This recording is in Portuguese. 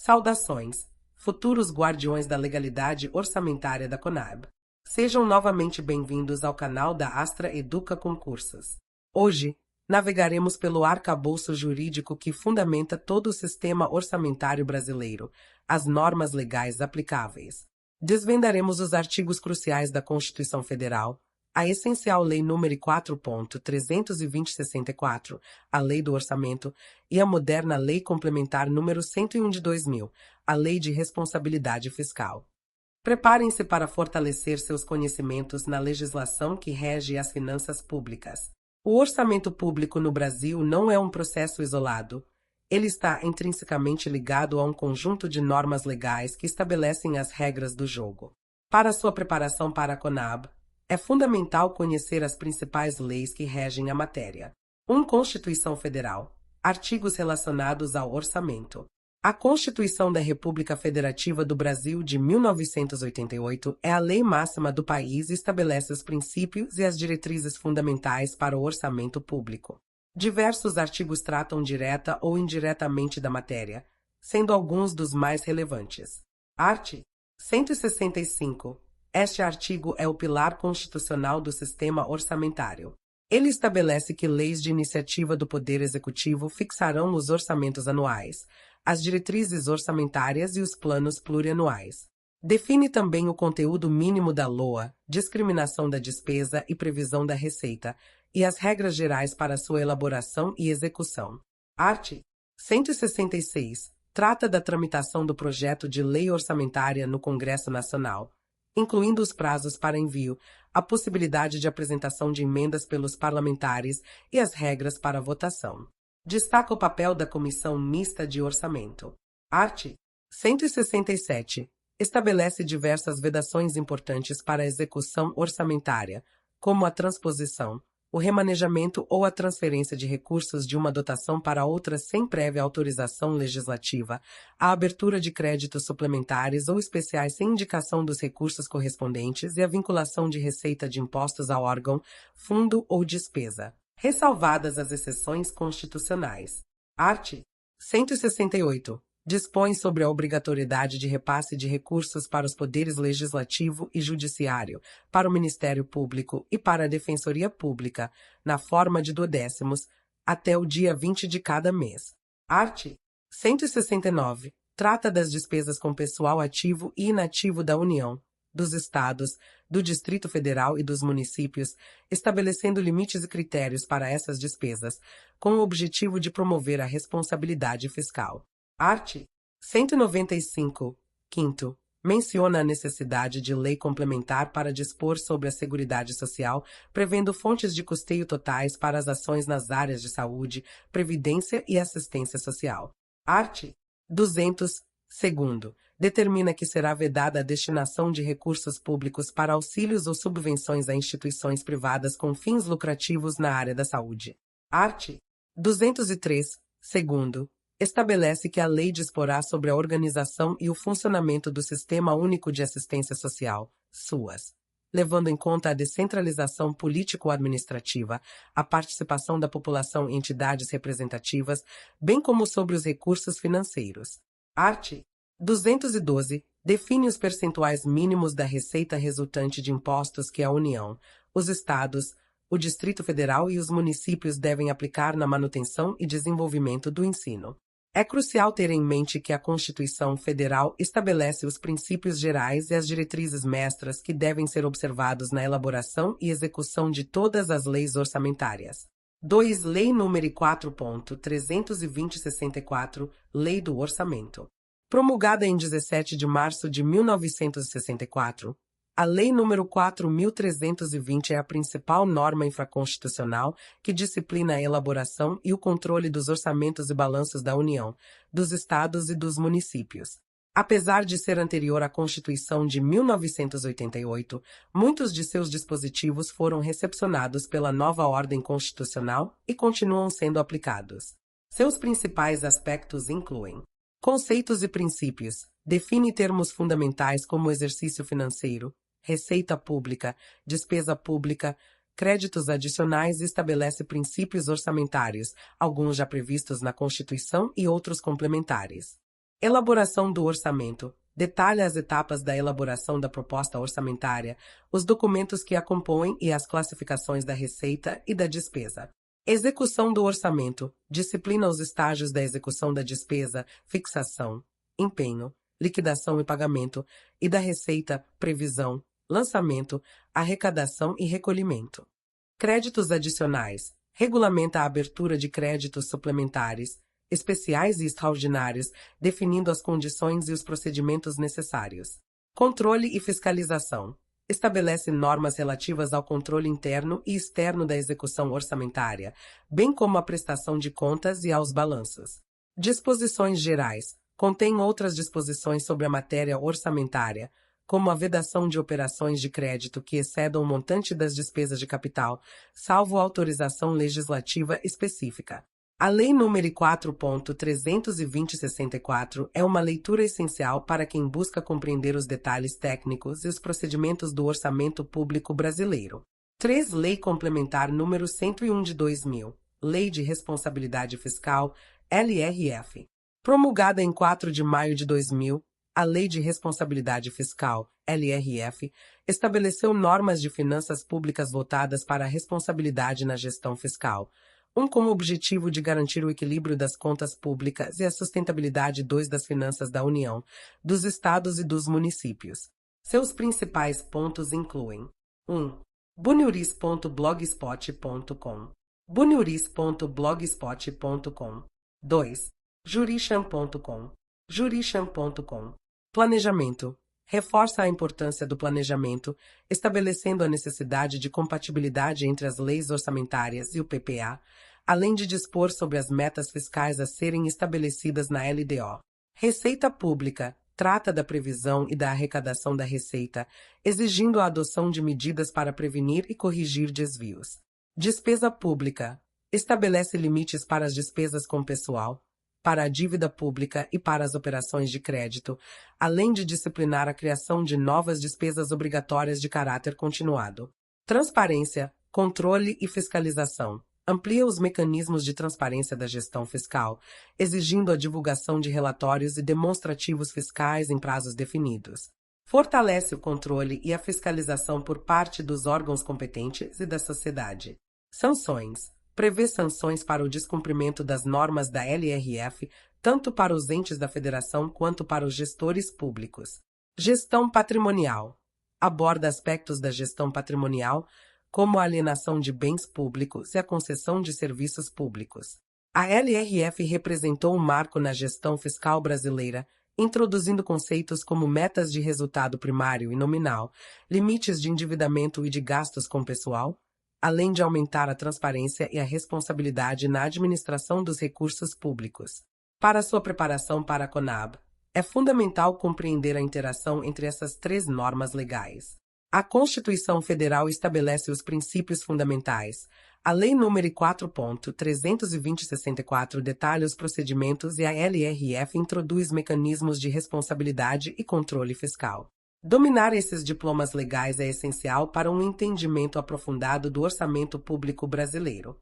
Saudações, futuros guardiões da legalidade orçamentária da Conab. Sejam novamente bem-vindos ao canal da Astra Educa Concursos. Hoje, navegaremos pelo arcabouço jurídico que fundamenta todo o sistema orçamentário brasileiro, as normas legais aplicáveis. Desvendaremos os artigos cruciais da Constituição Federal, a essencial Lei nº 4.320/64, a Lei do Orçamento, e a moderna Lei Complementar nº 101 de 2000, a Lei de Responsabilidade Fiscal. Preparem-se para fortalecer seus conhecimentos na legislação que rege as finanças públicas. O orçamento público no Brasil não é um processo isolado. Ele está intrinsecamente ligado a um conjunto de normas legais que estabelecem as regras do jogo. Para sua preparação para a Conab, é fundamental conhecer as principais leis que regem a matéria. 1. Constituição Federal. Artigos relacionados ao orçamento. A Constituição da República Federativa do Brasil de 1988 é a lei máxima do país e estabelece os princípios e as diretrizes fundamentais para o orçamento público. Diversos artigos tratam direta ou indiretamente da matéria, sendo alguns dos mais relevantes. Art. 165. Este artigo é o pilar constitucional do sistema orçamentário. Ele estabelece que leis de iniciativa do Poder Executivo fixarão os orçamentos anuais, as diretrizes orçamentárias e os planos plurianuais. Define também o conteúdo mínimo da LOA, discriminação da despesa e previsão da receita, e as regras gerais para sua elaboração e execução. Art. 166. Trata da tramitação do projeto de lei orçamentária no Congresso Nacional, incluindo os prazos para envio, a possibilidade de apresentação de emendas pelos parlamentares e as regras para votação. Destaca o papel da Comissão Mista de Orçamento. Art. 167. Estabelece diversas vedações importantes para a execução orçamentária, como a transposição, o remanejamento ou a transferência de recursos de uma dotação para outra sem prévia autorização legislativa, a abertura de créditos suplementares ou especiais sem indicação dos recursos correspondentes e a vinculação de receita de impostos a órgão, fundo ou despesa, ressalvadas as exceções constitucionais. Art. 168. Dispõe sobre a obrigatoriedade de repasse de recursos para os poderes legislativo e judiciário, para o Ministério Público e para a Defensoria Pública, na forma de duodécimos, até o dia 20 de cada mês. Art. 169. Trata das despesas com pessoal ativo e inativo da União, dos Estados, do Distrito Federal e dos municípios, estabelecendo limites e critérios para essas despesas, com o objetivo de promover a responsabilidade fiscal. Art. 195. 5º. Menciona a necessidade de lei complementar para dispor sobre a Seguridade Social, prevendo fontes de custeio totais para as ações nas áreas de saúde, previdência e assistência social. Art. 200. 2º. Determina que será vedada a destinação de recursos públicos para auxílios ou subvenções a instituições privadas com fins lucrativos na área da saúde. Art. 203. 2º. Estabelece que a lei disporá sobre a organização e o funcionamento do Sistema Único de Assistência Social, SUAS, levando em conta a descentralização político-administrativa, a participação da população em entidades representativas, bem como sobre os recursos financeiros. Art. 212. Define os percentuais mínimos da receita resultante de impostos que a União, os Estados, o Distrito Federal e os municípios devem aplicar na manutenção e desenvolvimento do ensino. É crucial ter em mente que a Constituição Federal estabelece os princípios gerais e as diretrizes mestras que devem ser observados na elaboração e execução de todas as leis orçamentárias. 2. Lei nº 4.320/64, Lei do Orçamento. Promulgada em 17 de março de 1964, a Lei nº 4.320 é a principal norma infraconstitucional que disciplina a elaboração e o controle dos orçamentos e balanços da União, dos Estados e dos municípios. Apesar de ser anterior à Constituição de 1988, muitos de seus dispositivos foram recepcionados pela nova ordem constitucional e continuam sendo aplicados. Seus principais aspectos incluem: conceitos e princípios. Define termos fundamentais como exercício financeiro, receita pública, despesa pública, créditos adicionais e estabelece princípios orçamentários, alguns já previstos na Constituição e outros complementares. Elaboração do orçamento. Detalha as etapas da elaboração da proposta orçamentária, os documentos que a compõem e as classificações da receita e da despesa. Execução do orçamento. Disciplina os estágios da execução da despesa, fixação, empenho, liquidação e pagamento, e da receita, previsão, lançamento, arrecadação e recolhimento. Créditos adicionais. Regulamenta a abertura de créditos suplementares, especiais e extraordinários, definindo as condições e os procedimentos necessários. Controle e fiscalização. Estabelece normas relativas ao controle interno e externo da execução orçamentária, bem como a prestação de contas e aos balanços. Disposições gerais. Contém outras disposições sobre a matéria orçamentária, como a vedação de operações de crédito que excedam o montante das despesas de capital, salvo autorização legislativa específica. A Lei nº 4.320/64 é uma leitura essencial para quem busca compreender os detalhes técnicos e os procedimentos do orçamento público brasileiro. 3. Lei Complementar nº 101 de 2000, Lei de Responsabilidade Fiscal, LRF. Promulgada em 4 de maio de 2000, a Lei de Responsabilidade Fiscal, LRF, estabeleceu normas de finanças públicas voltadas para a responsabilidade na gestão fiscal, com o objetivo de garantir o equilíbrio das contas públicas e a sustentabilidade das finanças da União, dos estados e dos municípios. Seus principais pontos incluem: 1. Buneuris.blogspot.com, buneuris.blogspot.com. 2. Jurichan.com, jurichan.com. Planejamento. Reforça a importância do planejamento, estabelecendo a necessidade de compatibilidade entre as leis orçamentárias e o PPA, além de dispor sobre as metas fiscais a serem estabelecidas na LDO. Receita Pública. Trata da previsão e da arrecadação da receita, exigindo a adoção de medidas para prevenir e corrigir desvios. Despesa Pública. Estabelece limites para as despesas com pessoal, para a dívida pública e para as operações de crédito, além de disciplinar a criação de novas despesas obrigatórias de caráter continuado. Transparência, controle e fiscalização. Amplia os mecanismos de transparência da gestão fiscal, exigindo a divulgação de relatórios e demonstrativos fiscais em prazos definidos. Fortalece o controle e a fiscalização por parte dos órgãos competentes e da sociedade. Sanções. Prevê sanções para o descumprimento das normas da LRF, tanto para os entes da federação quanto para os gestores públicos. Gestão patrimonial. Aborda aspectos da gestão patrimonial, como a alienação de bens públicos e a concessão de serviços públicos. A LRF representou um marco na gestão fiscal brasileira, introduzindo conceitos como metas de resultado primário e nominal, limites de endividamento e de gastos com pessoal, além de aumentar a transparência e a responsabilidade na administração dos recursos públicos. Para sua preparação para a CONAB, é fundamental compreender a interação entre essas 3 normas legais. A Constituição Federal estabelece os princípios fundamentais. A Lei nº 4.320/64 detalha os procedimentos e a LRF introduz mecanismos de responsabilidade e controle fiscal. Dominar esses diplomas legais é essencial para um entendimento aprofundado do orçamento público brasileiro.